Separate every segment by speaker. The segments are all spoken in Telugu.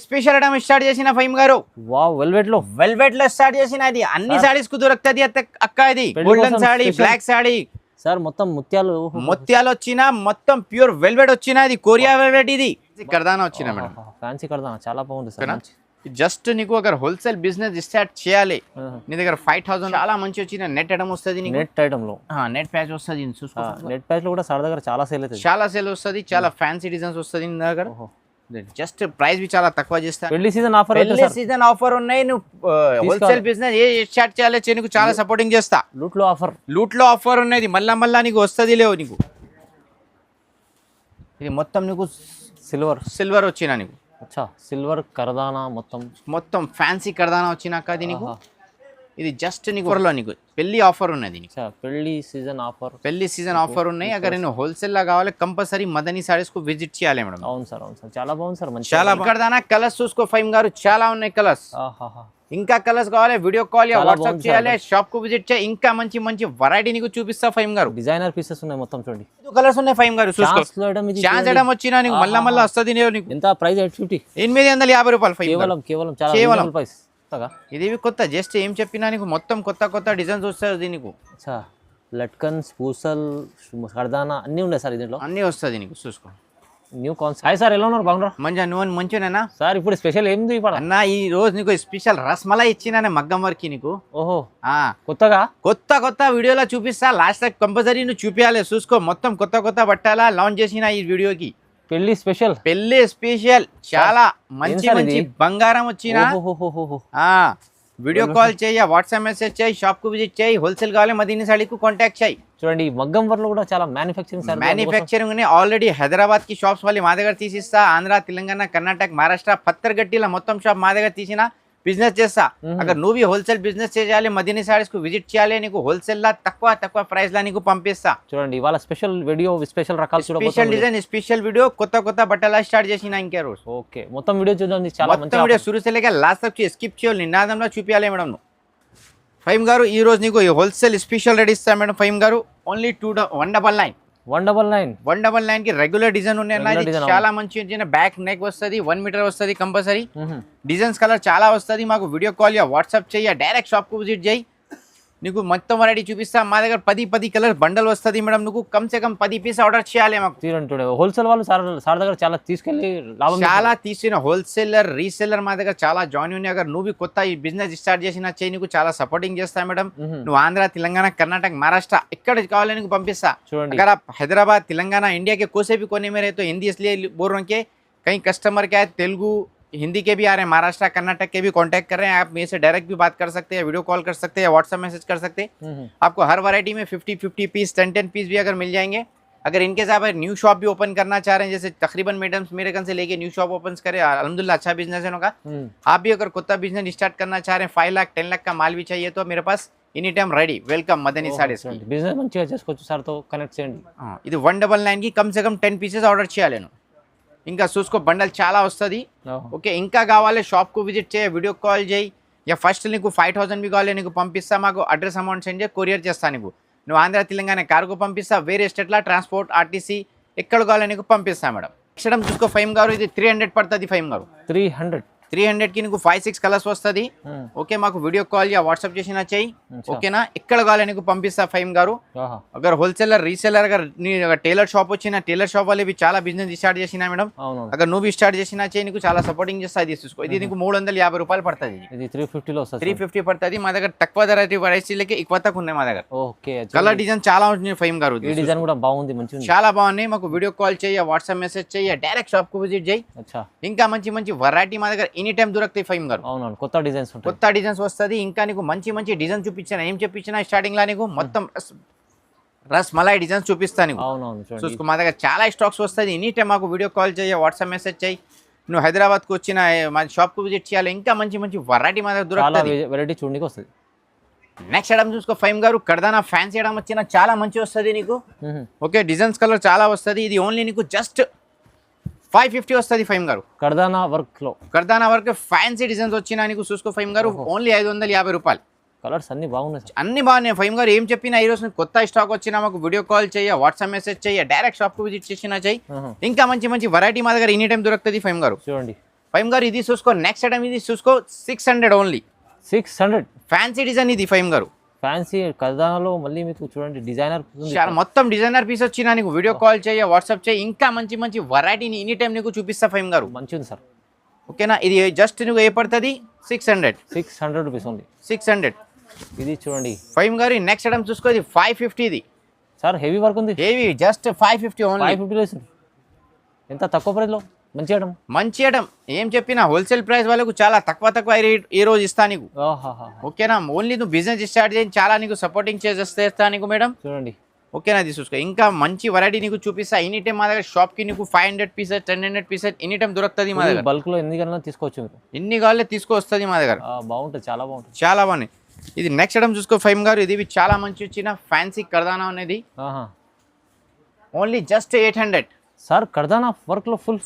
Speaker 1: స్పెషల్ ఐటమ్ స్టార్ట్ చేసిన ఫైమ్ గారు.
Speaker 2: వావ్,
Speaker 1: వెల్వెట్ లో స్టార్ట్ చేసిన ఇది అన్ని సారీస్ కు దొరుకుతుంది అక్క. ఇది golden sari, black sari
Speaker 2: sir, మొత్తం
Speaker 1: ముత్యాలు వచ్చిన మొత్తం ప్యూర్ వెల్వెట్ వచ్చిన ఇది కొరియా వెల్వెట్. ఇది కర్దానా వచ్చిన మేడం,
Speaker 2: ఫ్యాన్సీ కర్దానా చాలా బాగుంది సార్.
Speaker 1: జస్ట్ నీకు అగర్ హోల్సేల్ బిజినెస్ స్టార్ట్ చేయాలి, నీ దగ్గర 5000 చాలా మంచి వచ్చిన నెట్ ఐటమ్ వస్తుంది.
Speaker 2: నెట్ ఐటమ్ లో
Speaker 1: నెట్ ప్యాచ్ వస్తుంది,
Speaker 2: నెట్ ప్యాచ్ లో కూడా సార్ దగ్గర చాలా సేల్ అవుతుంది,
Speaker 1: చాలా సేల్ వస్తుంది, చాలా ఫ్యాన్సీ డిజైన్స్ వస్తుంది నీ దగ్గర. జస్ట్ ప్రైస్ బి చాలా తక్కువ చేస్తా.
Speaker 2: పెళ్లి సీజన్ ఆఫర్,
Speaker 1: సీజన్ ఆఫర్ ఉన్నాయి. నువ్వు హోల్సేల్ బిజినెస్ ఏ స్టార్ట్ చేయాలి నీకు చాలా సపోర్టింగ్ చేస్తా. లూట్ లో ఆఫర్ ఉన్నది, మళ్ళా నీకు వస్తుంది లేవు నీకు. ఇది మొత్తం నీకు సిల్వర్ వచ్చిన నీకు.
Speaker 2: అచ్చా, సిల్వర్ కర్దానా మొత్తం
Speaker 1: ఫ్యాన్సీ కర్దానా వచ్చినాక అది నీకు. ఇది జస్ట్ నీకు నీకు పెళ్లి ఆఫర్ ఉన్నది,
Speaker 2: పెళ్లి
Speaker 1: సీజన్ ఆఫర్ ఉన్నాయి. అగర్ నేను హోల్సేల్ లా కావాలి కంపల్సరీ మదనీ సారీస్ కు విజిట్ చేయాలి మేడం.
Speaker 2: అవును సార్, చాలా బాగుంది సార్,
Speaker 1: చాలా కర్దానా. కలర్స్ చూసుకో ఫైమ్ గారు, చాలా ఉన్నాయి కలర్స్. ఇంకా కలర్స్ కావాలి వీడియో కాల్ యా వాట్సాప్ చేయాలి, షాప్ కు విజిట్ చేయాలి. ఇంకా మంచి మంచి వెరైటీ నీకు చూపిస్తా ఫైమ్ గారు.
Speaker 2: డిజైనర్ పీసెస్ ఉన్నాయి మొత్తం, చూడండి
Speaker 1: కలర్స్ ఉన్నాయి ఫైమ్ గారు. ఛాన్స్ ఐటమ్ వచ్చినా నీకు మళ్ళా వస్తుంది నీకు.
Speaker 2: ఎంత ప్రైస్? 850,
Speaker 1: 850 రూపాయలు ఫైమ్.
Speaker 2: కేవలం ప్రైస్.
Speaker 1: ఇది కొత్త, జస్ట్ ఏం చెప్పినా నీకు మొత్తం కొత్త డిజైన్స్ వస్తుంది నీకు.
Speaker 2: లట్కన్స్, పూసల్, కర్దానా అన్ని ఉన్నాయి సార్ దీంట్లో,
Speaker 1: అన్ని వస్తుంది నీకు. చూసుకో
Speaker 2: న్యూ కాన్సెప్ట్. హాయ్ సార్, ఎలా ఉన్నారు? బాగున్నారా?
Speaker 1: నువ్వు మంచిగానేనా
Speaker 2: సార్? ఇప్పుడు స్పెషల్ ఏంది
Speaker 1: అన్న? ఈ రోజు నీకు స్పెషల్ రస్మలై ఇచ్చినా మగ్గం వర్క్ నీకు.
Speaker 2: ఓహో, కొత్త
Speaker 1: వీడియోలో చూపిస్తా. లాస్ట్ టైం కంపల్సరీ నువ్వు చూపించాలి. చూసుకో మొత్తం కొత్త బట్టాల లాంచ్ చేసిన ఈ వీడియోకి. పెళ్లి స్పెషల్ చాలా మంచి బంగారం వచ్చిన. వీడియో కాల్ చేయి, వాట్సాప్ మెసేజ్ చేయి, షాప్ కు విజిట్ చేయి. హోల్సేల్ కావాలి మదీనా సాడీకు కాంటాక్ట్ చేయి.
Speaker 2: చూడండి, మగ్గం వర్క్ కూడా చాలా
Speaker 1: మ్యానుఫ్యాక్చరింగ్ ఆల్రెడీ హైదరాబాద్ కి షాప్స్ వాళ్ళు మా దగ్గర తీసిస్తా. ఆంధ్ర, తెలంగాణ, కర్ణాటక, మహారాష్ట్ర, పత్తర్గట్టిలో మొత్తం షాప్ మా దగ్గర తీసిన బిజినెస్ చేస్తా. అక్కడ నువ్వు హోల్సేల్ బిజినెస్ చేయాలి, మదీనా సారీస్ కు విజిట్ చేయాలి, నీకు హోల్సేల్ లా తక్కువ ప్రైస్ లా నీకు పంపిస్తా.
Speaker 2: చూడండి, ఇవాళ స్పెషల్ వీడియో, స్పెషల్ రకాలు,
Speaker 1: స్పెషల్ డిజైన్, స్పెషల్ వీడియో, కొత్త బట్టల స్టార్ట్ చేసిన ఇంకే రోజు.
Speaker 2: ఓకే, మొత్తం వీడియో చూడండి, చాలా మంచి
Speaker 1: వీడియో శురు से लेकर లాస్ట్ तक స్కిప్ చేయాలి, నినాదంలో చూపించాలి మేడం. ఫైమ్ గారు ఈ రోజు నీకు హోల్సేల్ స్పెషల్ రెడీ ఇస్తా మేడం. ఫైమ్ గారు ఓన్లీ 199 కి రెగ్యులర్ డిజైన్ ఉన్నాయి. చాలా మంచి బ్యాక్ నెక్ వస్తుంది, 1 మీటర్ వస్తుంది కంపల్సరీ. డిజైన్స్ కలర్ చాలా వస్తుంది. మాకు వీడియో కాల్ యా వాట్సాప్ చేయ, డైరెక్ట్ షాప్ కు విజిట్ చేయి, నీకు మొత్తం వెరైటీ చూపిస్తా. మా దగ్గర 10 కలర్ బండల్ వస్తుంది మేడం. నువ్వు కమ్ సే కమ్ 10 పీస్ ఆర్డర్ చేయాలి మాకు.
Speaker 2: హోల్సేల్ వాళ్ళు సార్ దగ్గర చాలా తీసుకెళ్ళి
Speaker 1: చాలా తీసిన హోల్సేలర్, రీసెల్లర్ మా దగ్గర చాలా జాయిన్ ఉన్నాయి. అగర్ నువ్వు కొత్త ఈ బిజినెస్ స్టార్ట్ చేసిన చేయి, నీకు చాలా సపోర్టింగ్ చేస్తా మేడం. నువ్వు ఆంధ్ర, తెలంగాణ, కర్ణాటక, మహారాష్ట్ర ఎక్కడ కావాలి నీకు పంపిస్తా. अगर आप हैदराबाद, तेलंगाना, इंडिया के कोई से भी कोने में रहे तो हिंदी इसलिए बोल रहा हूँ कि कई कस्टमर क्या है तेलुगु, हिंदी के भी आ रहे हैं, महाराष्ट्र, कर्नाटक के भी कांटेक्ट कर रहे हैं. आप मेरे से डायरेक्ट भी बात कर सकते हैं, वीडियो कॉल कर सकते हैं, व्हाट्सएप मैसेज कर सकते हैं. आपको हर वैरायटी में 50 पीस, 10 पीस भी अगर मिल जाएंगे. अगर इनके साथ न्यू शॉप भी ओपन करना चाह रहे हैं, जैसे तकरीबन मैडम्स मेरे कन से लेके न्यू शॉप ओपन करे, अल्हम्दुलिल्लाह अच्छा बिजनेस है उनका. आप भी अगर कोता बिजनेस स्टार्ट करना चाह रहे हैं, 5 लाख 10 लाख का माल भी चाहिए तो मेरे पास any time ready. Welcome Madani Sarees కి.
Speaker 2: బిజినెస్ మంచిగా చేసుకోవచ్చు సార్ తో కనెక్ట్ చేయండి.
Speaker 1: ఇది 199 కి కమ్ సే కమ్ 10 పీసెస్ ఆర్డర్ చేయాలి. ఇంకా చూసుకో బండల్ చాలా వస్తుంది. ఓకే, ఇంకా కావాలి షాప్ కు విజిట్ చేయి, వీడియో కాల్ చేయి. యా ఫస్ట్ నీకు 5000 भी కావాలి నీకు పంపిస్తా. మాకు అడ్రస్ అమౌంట్ సెండ్ చేయి, కొరియర్ చేస్తా. నువ్వు ఆంధ్ర, తెలంగాణ కార్గో పంపిస్తా. వేరే స్టేట్ల ట్రాన్స్పోర్ట్, ఆర్టీసీ ఎక్కడ కావాలి నీకు పంపిస్తా మేడం. నెక్స్ట్ చూసుకో ఫైమ్ గారు, ఇది 300 పడుతుంది ఫైమ్ గారు. 300 కి నీకు 5-6 కలర్స్ వస్తుంది. ఓకే, మాకు వీడియో కాల్ యా వాట్సాప్ చేసినా చెయ్యి. ఓకేనా, ఎక్కడ కావాలి నీకు పంపిస్తా ఫైమ్ గారు. అగర్ హోల్సేలర్, రీసేలర్, అగర్ నీ టైలర్ షాప్ వచ్చిన టైలర్ షాప్ వాళ్ళు చాలా బిజినెస్ స్టార్ట్ చేసినా మేడం. అగర్ నువ్వు స్టార్ట్ చేసినా చెయ్యి, నీకు చాలా సపోర్టింగ్ చేస్తా. ఇది చూసుకో, ఇది నీకు 350 రూపాయలు పడుతుంది. 350 పడుతుంది. మా దగ్గర తక్కువ ధర వెరైటీలకి ఎక్కువ తక్కువ ఉన్నాయి మా దగ్గర. కలర్ డిజైన్ చాలా ఉంటుంది ఫైమ్ గారు.
Speaker 2: డిజైన్ కూడా బాగుంది,
Speaker 1: చాలా బాగున్నాయి. మాకు వీడియో కాల్ చేయ, వాట్సాప్ మెసేజ్ చేయ, డైరెక్ట్ షాప్ కు విజిట్ చేయి. ఇంకా మంచి వెరైటీ మా దగ్గర ఎనీ టైం దొరుకుతాయి ఫైమ్ గారు.
Speaker 2: కొత్త
Speaker 1: డిజైన్స్ వస్తుంది. ఇంకా నీకు మంచి డిజైన్ చూపించాను. ఏం చూపించినా స్టార్టింగ్ లా నీకు మొత్తం రస్ మలాయ్ డిజైన్స్ చూపిస్తాను. చూసుకో, మా దగ్గర చాలా స్టాక్స్ వస్తుంది. ఎనీ టైం మాకు వీడియో కాల్ చేయ, వాట్సాప్ మెసేజ్ చేయి. నువ్వు హైదరాబాద్కు వచ్చిన మా షాప్ కు విజిట్ చేయాలి. ఇంకా మంచి వెరైటీ మా దగ్గర దొరుకుతుంది. నెక్స్ట్ ఐటమ్ చూసుకో ఫైమ్ గారు, కర్దానా ఫ్యాన్సీ ఐటమ్ వచ్చిన చాలా మంచి వస్తుంది నీకు. ఓకే, డిజైన్స్ కలర్ చాలా వస్తుంది. ఇది ఓన్లీ నీకు జస్ట్ 550 వస్తుంది ఫైమ్ గారు.
Speaker 2: కర్దానా వర్క్
Speaker 1: ఫ్యాన్సీ డిజైన్స్ వచ్చినా నీకు. చూసుకో ఫైమ్ గారు, ఓన్లీ 550 రూపాయలు.
Speaker 2: కలర్స్ అన్ని
Speaker 1: బాగున్నాయి ఫైమ్ గారు. ఏం చెప్పినా ఈ రోజు కొత్త స్టాక్ వచ్చినా మాకు వీడియో కాల్ చేయ, వాట్సాప్ మెసేజ్ చేయ, డైరెక్ట్ షాప్ కు విజిట్ చేసినా చెయ్యి. ఇంకా మంచి వెరైటీ మా దగ్గర ఎనీ టైం దొరుకుతుంది ఫైమ్ గారు.
Speaker 2: చూడండి,
Speaker 1: ఫైమ్ గారు ఇది చూసుకో, నెక్స్ట్ ఐటమ్ ఇది చూసుకో, 600 ఓన్లీ.
Speaker 2: 600
Speaker 1: ఫ్యాన్సీ డిజైన్ ఇది ఫైమ్ గారు.
Speaker 2: ఫ్యాన్సీ కర్దానాలో మళ్ళీ మీకు చూడండి డిజైనర్
Speaker 1: చాలా మొత్తం డిజైనర్ పీస్ వచ్చినా నీకు వీడియో కాల్ చేయ, వాట్సాప్ చేయి, ఇంకా మంచి మంచి వెరైటీని ఎనీ టైం నీకు చూపిస్తా ఫైమ్ గారు.
Speaker 2: మంచిగా ఉంది సార్.
Speaker 1: ఓకేనా, ఇది జస్ట్ నువ్వు ఏ పడుతుంది
Speaker 2: 600 రూపీస్ ఓన్లీ.
Speaker 1: 600.
Speaker 2: ఇది చూడండి
Speaker 1: ఫైమ్ గారు నెక్స్ట్ ఐటమ్ చూసుకో, ఇది 550 ఇది.
Speaker 2: సార్ హెవీ వర్క్ ఉంది.
Speaker 1: Heavy just 550 only.
Speaker 2: 550 లేదు సార్, ఎంత తక్కువ ప్రైస్లో మంచి ఐటమ్.
Speaker 1: మంచి ఐటమ్ ఏం చెప్పినా హోల్సేల్ ప్రైస్ వాళ్ళకు చాలా తక్కువ రేట్ ఈ రోజు ఇస్తా నీకు. ఓకేనా, ఓన్లీ నువ్వు బిజినెస్ స్టార్ట్ చేసి చాలా నీకు సపోర్టింగ్ చేస్తా నీకు మేడం.
Speaker 2: చూడండి
Speaker 1: ఓకేనా, అది చూసుకో, ఇంకా మంచి వెరైటీ నీకు చూపిస్తా. ఎనీ టైం మా దగ్గర షాప్కి నీకు 500 పీసెస్ 1000 పీసెస్ ఎనీ టైం దొరుకుతుంది మా దగ్గర.
Speaker 2: బల్క్లో ఎన్ని కన్నా తీసుకోవచ్చు మీరు,
Speaker 1: ఎన్ని కావాలో తీసుకొస్తుంది మా దగ్గర.
Speaker 2: బాగుంటుంది, చాలా బాగుంటుంది,
Speaker 1: చాలా బాగున్నాయి. ఇది నెక్స్ట్ ఐటమ్ చూసుకో ఫైమ్ గారు, ఇది చాలా మంచి వచ్చిన ఫ్యాన్సీ కర్దానా అనేది ఓన్లీ జస్ట్ 800.
Speaker 2: సార్ కర్దానా వర్క్లో ఫుల్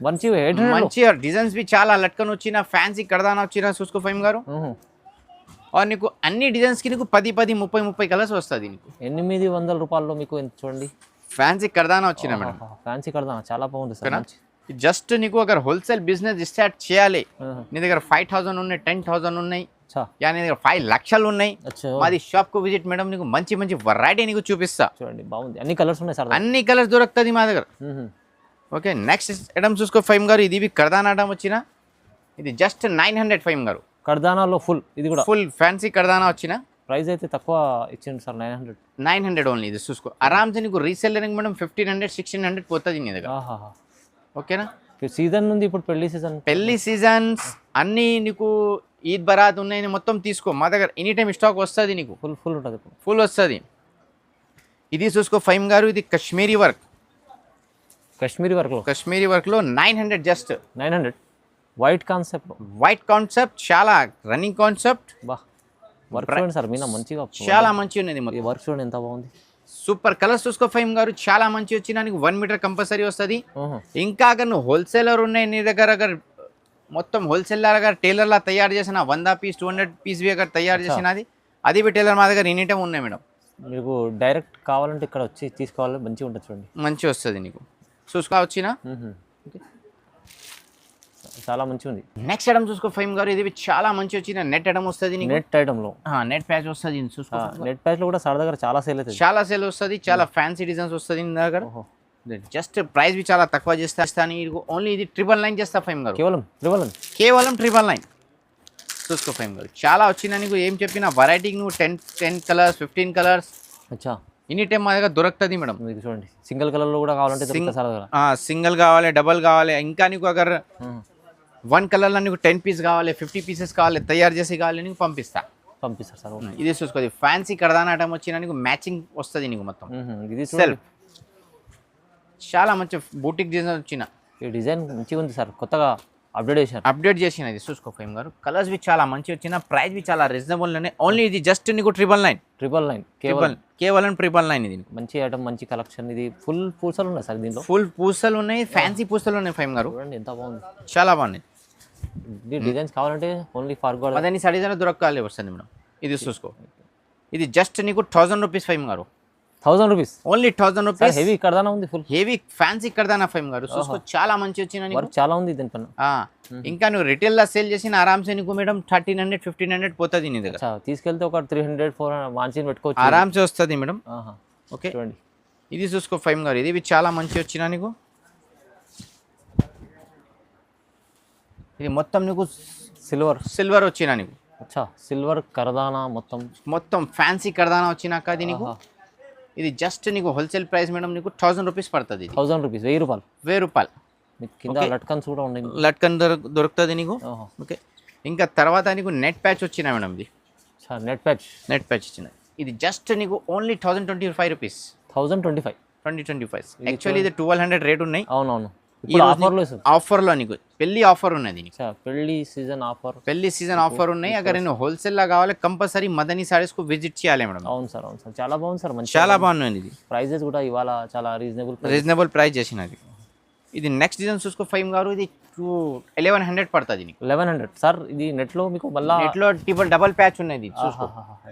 Speaker 2: మంచి 800
Speaker 1: మంచి డిజైన్స్ బి చాలా లట్కన్ వచ్చిన ఫ్యాన్సీ కర్దానా వచ్చిన చూసుకో ఫైమ్ గారు. నీకు అన్ని డిజైన్స్ కి నీకు 10 30 కలర్స్ వస్తుంది నీకు.
Speaker 2: 800 రూపాయల్లో మీకు ఎంత చూడండి
Speaker 1: ఫ్యాన్సీ కర్దానా వచ్చిన మేడం.
Speaker 2: ఫ్యాన్సీ కర్దానా చాలా బాగుంది సార్.
Speaker 1: జస్ట్ నీకు అగర్ హోల్సేల్ బిజినెస్ స్టార్ట్ చేయాలి, నీ దగ్గర 5000 ఉన్నాయి, 10,000 ఉన్నాయి, నీ దగ్గర 5 లక్షలు ఉన్నాయి, మాది షాప్ కు విజిట్ మేడం, నీకు మంచి మంచి వెరైటీ నీకు చూపిస్తా.
Speaker 2: చూడండి బాగుంది, అన్ని కలర్స్ ఉన్నాయి సార్,
Speaker 1: అన్ని కలర్స్ దొరుకుతుంది మా దగ్గర. ఓకే, నెక్స్ట్ ఐటమ్ చూసుకో ఫైమ్ గారు, ఇది కర్దానా ఐటమ్ వచ్చిన, ఇది జస్ట్ 900 ఫైమ్ గారు.
Speaker 2: కర్దానాలో ఫుల్, ఇది కూడా
Speaker 1: ఫుల్ ఫ్యాన్సీ కర్దానా వచ్చిన.
Speaker 2: ప్రైస్ అయితే తక్కువ ఇచ్చింది సార్,
Speaker 1: 900 ఓన్లీ. ఇది చూసుకో, ఆరామ్సే నీకు రీసెల్లరింగ్ మేడం 1500 1600 పోతుంది నీ దగ్గర. ఓకేనా,
Speaker 2: సీజన్ ఉంది ఇప్పుడు, పెళ్లి
Speaker 1: సీజన్స్ అన్నీ నీకు ఈద్ బరాత్ ఉన్నాయి, మొత్తం తీసుకో మా దగ్గర ఎనీ టైం స్టాక్ వస్తుంది నీకు.
Speaker 2: ఫుల్ ఉంటుంది,
Speaker 1: ఫుల్ వస్తుంది. ఇది చూసుకో ఫైమ్ గారు, ఇది కాశ్మీరీ వర్క్. కాశ్మీరీ వర్క్లో 900 జస్ట్
Speaker 2: 900. వైట్ కాన్సెప్ట్ చాలా రన్నింగ్ కాన్సెప్ట్. వర్క్ చూడండి సార్, మీనా మంచిగా
Speaker 1: చాలా మంచిగా ఉన్నది.
Speaker 2: వర్క్ చూడండి ఎంత బాగుంది,
Speaker 1: సూపర్ కలర్స్ చూసుకో ఫైమ్ గారు, చాలా మంచి వచ్చిన నీకు 1 మీటర్ కంపల్సరీ వస్తుంది. ఇంకా అगर నువ్వు హోల్సేలర్ ఉన్నాయి నీ దగ్గర, అగర్ మొత్తం హోల్సేలర్ అగర్ టైలర్లా తయారు చేసిన 100 పీస్ 200 పీస్ అగర్ తయారు చేసినది, అది బి టైలర్ మా దగ్గర ఎనీ టైం ఉన్నాయి మేడం.
Speaker 2: మీకు డైరెక్ట్ కావాలంటే ఇక్కడ వచ్చి తీసుకోవాలి, మంచిగా ఉంటుంది చూడండి,
Speaker 1: మంచిగా వస్తుంది నీకు. చూసుకో వచ్చిన
Speaker 2: చాలా మంచిగా ఉంది.
Speaker 1: నెక్స్ట్ ఐటమ్ చూసుకో ఫైమ్ గారు, ఇది చాలా మంచి వచ్చిన నెట్ ఐటమ్ వస్తుంది.
Speaker 2: నెట్ ఐటమ్లో
Speaker 1: నెట్ ప్యాచ్ వస్తుంది చూసుకో.
Speaker 2: నెట్ ప్యాచ్లో కూడా సార్ దగ్గర చాలా సేల్ అవుతుంది,
Speaker 1: చాలా సేల్ వస్తుంది, చాలా ఫ్యాన్సీ డిజైన్స్ వస్తుంది నీ దగ్గర. జస్ట్ ప్రైస్ బి చాలా తక్కువ చేస్తాను. ఓన్లీ ఇది 999 చేస్తా ఫైమ్ గారు, కేవలం 999 చూసుకో ఫైమ్ గారు. చాలా వచ్చిన నీకు ఏం చెప్పిన వెరైటీకి నువ్వు 10 కలర్స్ 15 కలర్స్ ఎనీ టైం మా దగ్గర దొరుకుతుంది మేడం.
Speaker 2: మీకు చూడండి సింగిల్ కలర్లో కూడా కావాలంటే
Speaker 1: సింగిల్ కావాలి, డబల్ కావాలి, ఇంకా నీకు అగర్ 1 కలర్లో నీకు 10 పీస్ కావాలి, 50 పీసెస్ కావాలి, తయారు చేసి కావాలి, నీకు పంపిస్తారు
Speaker 2: సార్.
Speaker 1: ఇది చూసుకో, ఫ్యాన్సీ కర్దానా ఐటమ్ వచ్చిన నీకు మ్యాచింగ్ వస్తుంది నీకు మొత్తం. ఇది సెల్ఫ్ చాలా మంచి బూటిక్ డిజైన్ వచ్చిన,
Speaker 2: ఈ డిజైన్ మంచిగా ఉంది సార్, కొత్తగా
Speaker 1: అప్డేట్ చేసిన. ఇది చూసుకో ఫైమ్ గారు, కలర్స్ బి చాలా మంచి వచ్చిన, ప్రైస్ బి చాలా రీజనబుల్. ఓన్లీ ఇది జస్ట్ నీకు 999 కేవలం 999. ఇది
Speaker 2: మంచి ఐటమ్, మంచి కలెక్షన్. ఇది ఫుల్ పూసలు ఉన్నాయి సార్, దీంట్లో
Speaker 1: ఫుల్ పూసలు ఉన్నాయి, ఫ్యాన్సీ పూసలు ఉన్నాయి ఫైమ్ గారు.
Speaker 2: చూడండి ఎంత బాగుంది,
Speaker 1: చాలా బాగున్నాయి.
Speaker 2: డిజైన్స్ కావాలంటే ఓన్లీ ఫర్ గోల్డ్
Speaker 1: అదని సారీస్ దొరకాలి వస్తుంది మేడం. ఇది చూసుకో, ఇది జస్ట్ నీకు 1000 రూపీస్ ఫైమ్ గారు.
Speaker 2: 1000 రూపీస్
Speaker 1: ఓన్లీ 1000 రూపీస్.
Speaker 2: హెవీ కర్దానా ఉంది, ఫుల్
Speaker 1: హెవీ ఫ్యాన్సీ కర్దానా ఫైమ్ గారు. చూసుకో చాలా మంచి వచ్చిన,
Speaker 2: చాలా ఉంది దీనిపైన.
Speaker 1: ఇంకా నువ్వు రిటైల్ లా సేల్ చేసిన ఆరామ్సే నీకు మేడం 1300 1500 పోతుంది నీ దగ్గర.
Speaker 2: తీసుకెళ్తే ఒక 300 400 మార్జిన్ పెట్టుకోవచ్చు,
Speaker 1: ఆరామ్సే వస్తుంది మేడం. ఓకే,
Speaker 2: చూడండి
Speaker 1: ఇది చూసుకో ఫైమ్ గారు, ఇది చాలా మంచి వచ్చిన నీకు. ఇది మొత్తం నీకు సిల్వర్ వచ్చిన నీకు.
Speaker 2: సిల్వర్ కర్దానా
Speaker 1: మొత్తం ఫ్యాన్సీ కర్దానా వచ్చినాక అది నీకు. ఇది జస్ట్ నీకు హోల్సేల్ ప్రైస్ మేడం, నీకు 1000 రూపీస్ పడుతుంది.
Speaker 2: 1000 రూపీస్, 1000 రూపాయలు. కింద లట్కన్స్ కూడా ఉన్నాయి,
Speaker 1: లట్కన్ దొరుకుతుంది నీకు. ఓకే, ఇంకా తర్వాత నీకు నెట్ ప్యాచ్ వచ్చిన మేడం. ఇది
Speaker 2: నెట్ ప్యాచ్
Speaker 1: ఇచ్చిన, ఇది జస్ట్ నీకు ఓన్లీ 1025 రూపీస్. 2025 యాక్చువల్లీ ఇది 1200 రేట్ ఉన్నాయి.
Speaker 2: అవునవును,
Speaker 1: ఆఫర్లో నీకు పెళ్లి ఆఫర్ ఉన్నది,
Speaker 2: పెళ్లి సీజన్
Speaker 1: ఆఫర్ ఉన్నాయి. అगर నేను హోల్సేల్ లా కావాలి కంపల్సరీ మదనీ సారీస్ కు విజిట్ చేయాలి మేడం.
Speaker 2: అవును సార్, చాలా బాగుంది సార్,
Speaker 1: చాలా బాగున్నాయి. ఇది
Speaker 2: ప్రైజెస్ కూడా ఇవాళ చాలా
Speaker 1: రీజనబుల్ ప్రైస్ చేసినది. ఇది నెక్స్ట్ డిజైన్ చూసుకో ఫైమ్ గారు, ఇది 1100 పడుతుంది నీకు.
Speaker 2: 1100 సార్. ఇది నెట్లో మీకు మళ్ళీ
Speaker 1: నెట్లో డబల్ ప్యాచ్ ఉన్నది. చూసుకో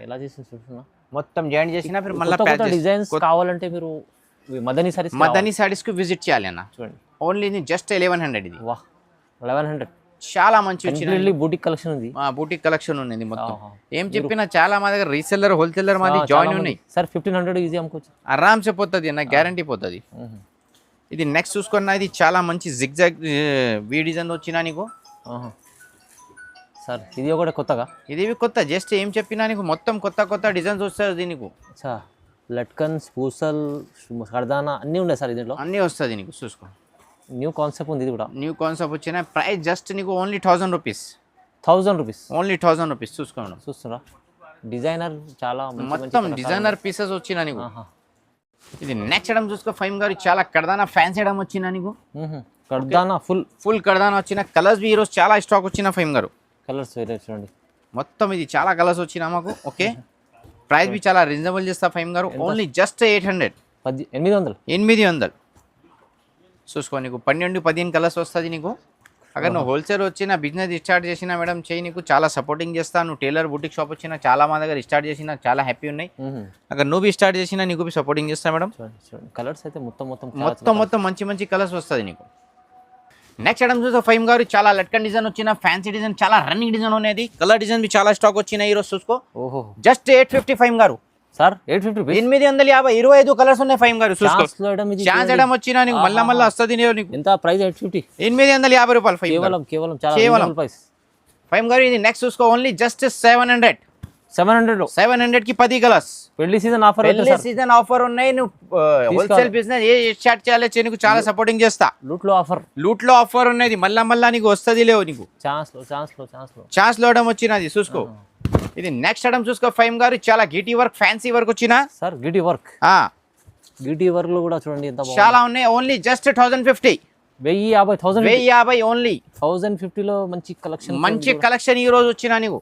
Speaker 2: ఎలా చేసి చూస్తున్నా,
Speaker 1: మొత్తం జాయిన్ చేసిన మళ్ళీ
Speaker 2: డిజైన్స్ కావాలంటే మీరు మదనీ సారీస్ కు విజిట్ చేయాలి అన్న. చూడండి
Speaker 1: ఓన్లీ జస్ట్ 1100. ఇది
Speaker 2: 1100
Speaker 1: చాలా మంచి వచ్చిన
Speaker 2: కంప్లీట్లీ బూటిక్ కలెక్షన్ ఉంది.
Speaker 1: బూటిక్ కలెక్షన్ ఉంది మొత్తం.
Speaker 2: ఆహా.
Speaker 1: ఏం చెప్పినా చాలా మా దగ్గర రీసెల్లర్ హోల్సేలర్ మాది జాయిన్ ఉన్నాయి.
Speaker 2: సార్ 1500 ఈజీ అమ్ముకోవచ్చు.
Speaker 1: ఆరామ్సే పోతుంది నా గ్యారంటీ పోతుంది. ఇది నెక్స్ట్ చూసుకున్నా, ఇది చాలా మంచి జిగ్జాగ్ వీ డిజైన్ వచ్చినా నీకు.
Speaker 2: సార్ ఇది ఒకటి కొత్తగా,
Speaker 1: ఇది కొత్త. జస్ట్ ఏం చెప్పినా నీకు మొత్తం కొత్త కొత్త డిజైన్స్ వస్తుంది నీకు.
Speaker 2: అచ్చా, లట్కన్స్, పూసల్, కర్దానా అన్నీ ఉన్నాయి సార్ దీంట్లో.
Speaker 1: అన్నీ వస్తుంది నీకు. చూసుకో,
Speaker 2: న్యూ కాన్సెప్ట్ ఉంది. ఇది కూడా
Speaker 1: న్యూ కాన్సెప్ట్ వచ్చిన ప్రైస్ జస్ట్ నీకు only 1000 rupees.
Speaker 2: 1000 rupees
Speaker 1: only 1000 rupees. చూసుకోండి,
Speaker 2: చూస్తున్నారా డిజైనర్ చాలా
Speaker 1: మొత్తం డిజైనర్ పీసెస్ వచ్చినా నీకు. ఇది నెక్స్ట్ ఐటమ్ చూసుకో ఫైమ్ గారు, చాలా కర్దానా ఫ్యాన్సీ ఐటమ్ వచ్చినా నీకు.
Speaker 2: కర్దానా ఫుల్
Speaker 1: కర్దానా వచ్చిన కలర్స్ బి ఈరోజు చాలా స్టాక్ వచ్చిన ఫైమ్ గారు.
Speaker 2: కలర్స్ వేరే చూడండి
Speaker 1: మొత్తం ఇది చాలా కలర్స్ వచ్చినా మాకు. ఓకే, ప్రైస్ బి చాలా రీజనబుల్ చేస్తా ఫైమ్ గారు. Only just 800. 800 చూసుకో నీకు 12-15 కలర్స్ వస్తుంది నీకు. అక్కడ నువ్వు హోల్సేల్ వచ్చిన బిజినెస్ స్టార్ట్ చేసినా మేడం చేయి, నీకు చాలా సపోర్టింగ్ చేస్తా. నువ్వు టైలర్ బుటిక్ షాప్ వచ్చినా చాలా మా దగ్గర స్టార్ట్ చేసినా చాలా హ్యాపీ ఉన్నాయి. అక్కడ నువ్వు బి స్టార్ట్ చేసినా నీకు బి సపోర్టింగ్ చేస్తా మేడం.
Speaker 2: కలర్స్ అయితే
Speaker 1: మొత్తం మంచి కలర్స్ వస్తుంది నీకు. నెక్స్ట్ ఐటమ్ చూస్తే ఫైమ్ గారు, చాలా లట్కన్ డిజైన్ వచ్చిన ఫ్యాన్సీ డిజైన్, చాలా రన్నింగ్ డిజైన్ ఉన్నది. కలర్ డిజైన్ బి చాలా స్టాక్ వచ్చినాయి ఈరోజు. చూసుకో, జస్ట్ 850 ఫైమ్ గారు.
Speaker 2: సార్ 850
Speaker 1: 850 25 కలర్స్ ఉన్నాయి ఫైమ్ గారు. చూసుకో, ఛాన్స్ ఐటమ్ వచ్చినా నీకు మళ్ళీ వస్తుంది నీకు.
Speaker 2: ఎంత ప్రైస్? 850.
Speaker 1: 850 రూపాయలు
Speaker 2: కేవలం
Speaker 1: ఫైమ్ గారు. ఇది నెక్స్ట్ చూసుకో, ఓన్లీ జస్ట్ 700 700కి 10 కలర్స్.
Speaker 2: పెళ్లి సీజన్ ఆఫర్,
Speaker 1: సీజన్ ఆఫర్ ఉన్నాయి. నువ్వు హోల్సేల్ బిజినెస్ ఏ స్టార్ట్ చేయాలి నీకు చాలా సపోర్టింగ్ చేస్తా. లూట్ లో ఆఫర్ ఉన్నది, మళ్ళా నీకు వస్తుంది లేవు నీకు. ఛాన్స్ లో వచ్చినది. చూసుకో, ఇది నెక్స్ట్ ఐటమ్ చూసుకో ఫైమ్ గారు, చాలా గీటీ వర్క్ ఫ్యాన్సీ వర్క్ వచ్చిన.
Speaker 2: సార్ గీటీ వర్క్ లో కూడా చూడండి ఎంత
Speaker 1: చాలా ఉన్నాయి. Only just 1050. 1050 ఓన్లీ.
Speaker 2: 1050 లో మంచి
Speaker 1: కలెక్షన్ ఈ రోజు వచ్చినా నీకు.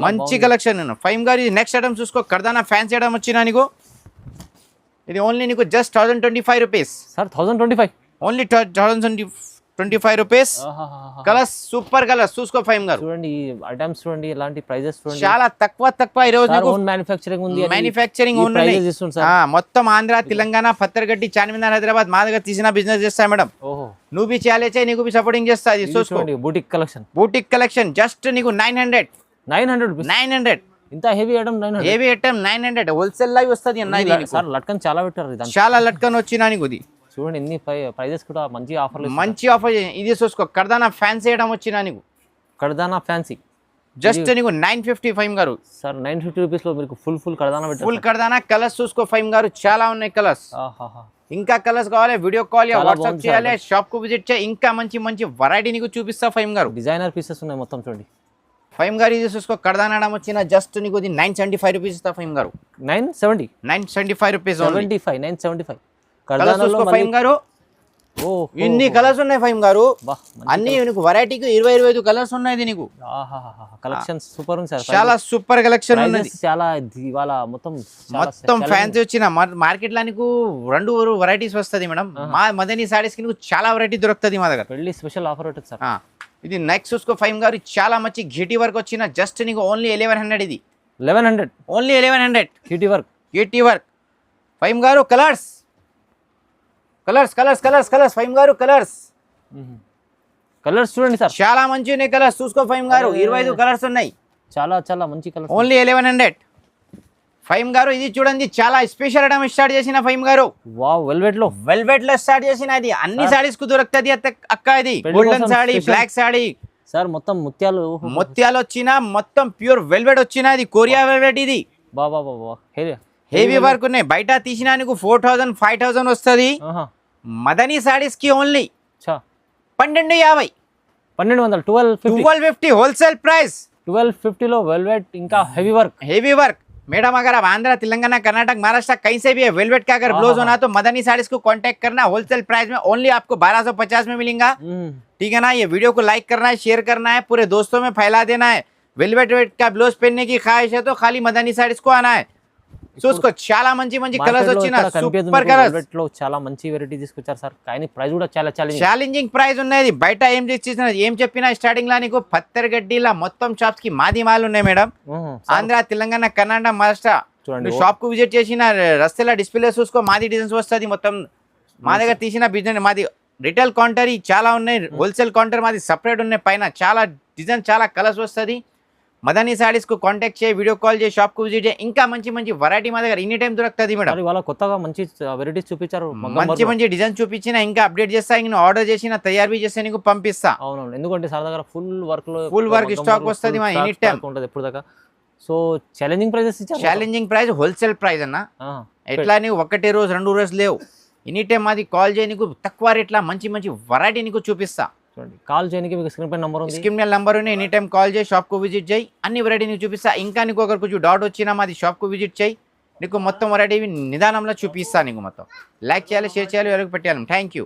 Speaker 1: మంచి కలెక్షన్ ఫైమ్ గారు. ఇది నెక్స్ట్ ఐటమ్ చూసుకో, కర్దానా ఫ్యాన్సీ ఐటమ్ వచ్చినా నీకు. ఇది ఓన్లీ నీకు just 1025 rupees.
Speaker 2: Sir 1025
Speaker 1: only 1025 rupees. Colours super colours. చూసుకో ఫైమ్ గారు,
Speaker 2: చూడండి ఐటమ్స్ చూడండి, ఇలాంటి ప్రైజెస్ చూడండి.
Speaker 1: చాలా తక్కువ ఈ రోజు
Speaker 2: మ్యానుఫ్యాక్చరింగ్ ఉంది.
Speaker 1: మ్యానుఫ్యాక్చరింగ్ మొత్తం ఆంధ్ర, తెలంగాణ, పత్తర్గడ్డి, చార్మినార్, హైదరాబాద్ మా దగ్గర తీసిన బిజినెస్ చేస్తా మేడం. నువ్వు బి చేయాలి, నీకు బి సపోర్టింగ్ చేస్తా. చూసుకోండి, బూటిక్ కలెక్షన్ జస్ట్ నీకు 900.
Speaker 2: ఇంత హెవీ ఐటమ్
Speaker 1: 900 హోల్సేల్ లైవ్ వస్తుంది అన్న.
Speaker 2: సార్ లట్కన్ చాలా పెట్టారు,
Speaker 1: చాలా లట్కన్ వచ్చినా నీకు. ఇది
Speaker 2: చూడండి ఎన్ని ప్రైజెస్ కూడా మంచి ఆఫర్.
Speaker 1: ఇది చూసుకో, కర్దానా ఫ్యాన్సీ ఐటమ్ వచ్చినా నీకు.
Speaker 2: కర్దానా ఫ్యాన్సీ
Speaker 1: జస్ట్ నీకు 950 ఫైమ్ గారు.
Speaker 2: సార్ 950 రూపీస్ లో మీకు ఫుల్ కర్దానా పెట్టారు.
Speaker 1: ఫుల్ కర్దానా కలర్స్ చూసుకో ఫైమ్ గారు, చాలా ఉన్నాయి కలర్స్. ఇంకా కలర్స్ కావాలి, వీడియో కాల్ వాట్సాప్ చేయాలి, షాప్ కు విజిట్ చేయాలి. ఇంకా మంచి వెరైటీ నీకు చూపిస్తా ఫైమ్ గారు.
Speaker 2: డిజైనర్ పీసెస్ ఉన్నాయి మొత్తం చూడండి
Speaker 1: ఫైమ్ గారు. ఇది చూసుకో, కర్దానా ఐటమ్ వచ్చిన జస్ట్ నీకు 975 రూపీస్ ఇస్తా ఫైమ్ గారు. 975 రూపీస్.
Speaker 2: 975
Speaker 1: ఫైమ్ గారు. ఇన్ని కలర్స్ ఉన్నాయి ఫైమ్ గారు. అన్ని నీకు వెరైటీకి 20-25 కలర్స్ ఉన్నాయి నీకు.
Speaker 2: కలెక్షన్ సూపర్ ఉంది సార్,
Speaker 1: చాలా సూపర్ కలెక్షన్ ఉన్నది.
Speaker 2: చాలా ఇవాళ మొత్తం
Speaker 1: ఫ్యాన్సీ వచ్చిన మార్కెట్ లో నీకు 2 వెరైటీస్ వస్తుంది మేడం. మా మదనీ సారీస్ కి నీకు చాలా వెరైటీ దొరుకుతుంది మా దగ్గర.
Speaker 2: పెళ్లి స్పెషల్ ఆఫర్ ఉంటుంది సార్.
Speaker 1: ఇది నెక్స్ట్ చూసుకో ఫైమ్ గారు, చాలా మంచి గీటీ వర్క్ వచ్చిన జస్ట్ నీకు ఓన్లీ 1100. ఇది
Speaker 2: 1100
Speaker 1: ఓన్లీ 1100
Speaker 2: గీటీ వర్క్
Speaker 1: ఫైమ్ గారు. కలర్స్ ఫైమ్ గారు.
Speaker 2: కలర్స్ చూడండి సార్,
Speaker 1: చాలా మంచి ఉన్నాయి కలర్స్. చూసుకో ఫైమ్ గారు, 25 కలర్స్ ఉన్నాయి.
Speaker 2: చాలా మంచి కలర్స్.
Speaker 1: ఓన్లీ 1100 ఫైమ్ గారు. ఇది చూడండి, చాలా స్పెషల్ ఐటమ్ స్టార్ట్ చేసిన ఫైమ్ గారు.
Speaker 2: వావ్, వెల్వెట్
Speaker 1: లో స్టార్ట్ చేసిన. ఇది అన్ని సారీస్ కు దొరుకుతుంది అక్క. ఇది golden sari, black sari
Speaker 2: sir, మొత్తం
Speaker 1: ముత్యాలు వచ్చిన, మొత్తం ప్యూర్ వెల్వెట్ వచ్చిన. ఇది కొరియా వెల్వెట్. ఇది హెవీ వర్క్ ఉన్నాయి. బయట తీసినా నీకు 4000-5000 వస్తుంది. మదనీ సారీస్ కి ఓన్లీ 1250. 1250 wholesale price.
Speaker 2: 1250 లో వెల్వెట్ ఇంకా హెవీ వర్క్
Speaker 1: मैडम अगर आप आंध्र तेलंगाना कर्नाटक महाराष्ट्र कहीं से भी है वेलवेट का अगर ब्लाउज होना तो मदनी साड़ीज को कांटेक्ट करना होलसेल प्राइस में ओनली आपको 1250 में मिलेगा। ठीक है ना। ये वीडियो को लाइक करना है, शेयर करना है, पूरे दोस्तों में फैला देना है। वेलवेट का ब्लाउज पहनने की ख्वाहिश है तो खाली मदनी साड़ीज को आना है। చూసుకో చాలా మంచి మంచి కలర్స్ వచ్చినా సూపర్ కలర్స్
Speaker 2: లో చాలా మంచి వెరైటీ తీసుకొచ్చారు సార్. కానీ ప్రైస్ కూడా చాలా
Speaker 1: ఛాలెంజింగ్ ప్రైస్ ఉన్నది. బయట ఏం చెప్పినా స్టార్టింగ్ లా నీకు పత్తర్గడ్డిలా మొత్తం షాప్స్ కి మాది మాల్ ఉన్నాయి మేడం. ఆంధ్ర తెలంగాణ కర్ణాటక మహారాష్ట్ర షాప్ కు విజిట్ చేసిన రస్తేలా డిస్ప్లే చూసుకో మాది డిజైన్స్ వస్తుంది. మొత్తం మా దగ్గర తీసిన బిజినెస్ మాది రిటైల్ కౌంటర్ చాలా ఉన్నాయి, హోల్సేల్ కౌంటర్ మాది సపరేట్ ఉన్నాయి. పైన చాలా డిజైన్ చాలా కలర్స్ వస్తుంది. మదనీ సారీస్కు కాంటాక్ట్ చేయి, వీడియో కాల్ చేయి, షాప్కు విజిట్ చేయి. ఇంకా మంచి మంచి వెరైటీ మా దగ్గర ఎనీ టైం దొరుకుతుంది మేడం.
Speaker 2: మరి వాళ్ళ కొత్తగా మంచి వెరైటీస్ చూపించారు,
Speaker 1: మంచి మంచి డిజైన్ చూపించిన ఇంకా అప్డేట్ చేస్తా, ఇంకా ఆర్డర్ చేసిన తయారు చేస్తే నీకు పంపిస్తా.
Speaker 2: అవునవును, ఎందుకంటే సార్ దగ్గర ఫుల్
Speaker 1: వర్క్ స్టాక్ వస్తుంది మా ఎనీ టైం
Speaker 2: ఉంటుంది ఎప్పుడు దాకా. సో ఛాలెంజింగ్ ప్రైజెస్ ఇచ్చారు.
Speaker 1: ఛాలెంజింగ్ ప్రైస్ హోల్సేల్ ప్రైస్ అన్న. ఎట్లా నీకు ఒకటే రోజు 2 రోజు లేవు. ఎనీ టైం మాది కాల్ చేయి, నీకు తక్కువ రేట్లా మంచి మంచి వెరైటీ నీకు చూపిస్తా.
Speaker 2: చూడండి, కాల్ చేయడానికి మీకు స్క్రీన్ పై నెంబర్ ఉంది,
Speaker 1: స్క్రీన్ మీద నెంబర్ ఉంది. ఎనీ టైం కాల్ చేయి, షాప్కు విజిట్ చేయి, అన్ని వెరైటీ నీకు చూపిస్తా. ఇంకా నీకు ఒకరు కొంచెం డౌట్ వచ్చినా మాది షాప్కు విజిట్ చేయి, నీకు మొత్తం వెరైటీ నిదానంలో చూపిస్తా. నీకు మొత్తం లైక్ చేయాలి, షేర్ చేయాలి, ఎవరికి పెట్టాలి. Thank you.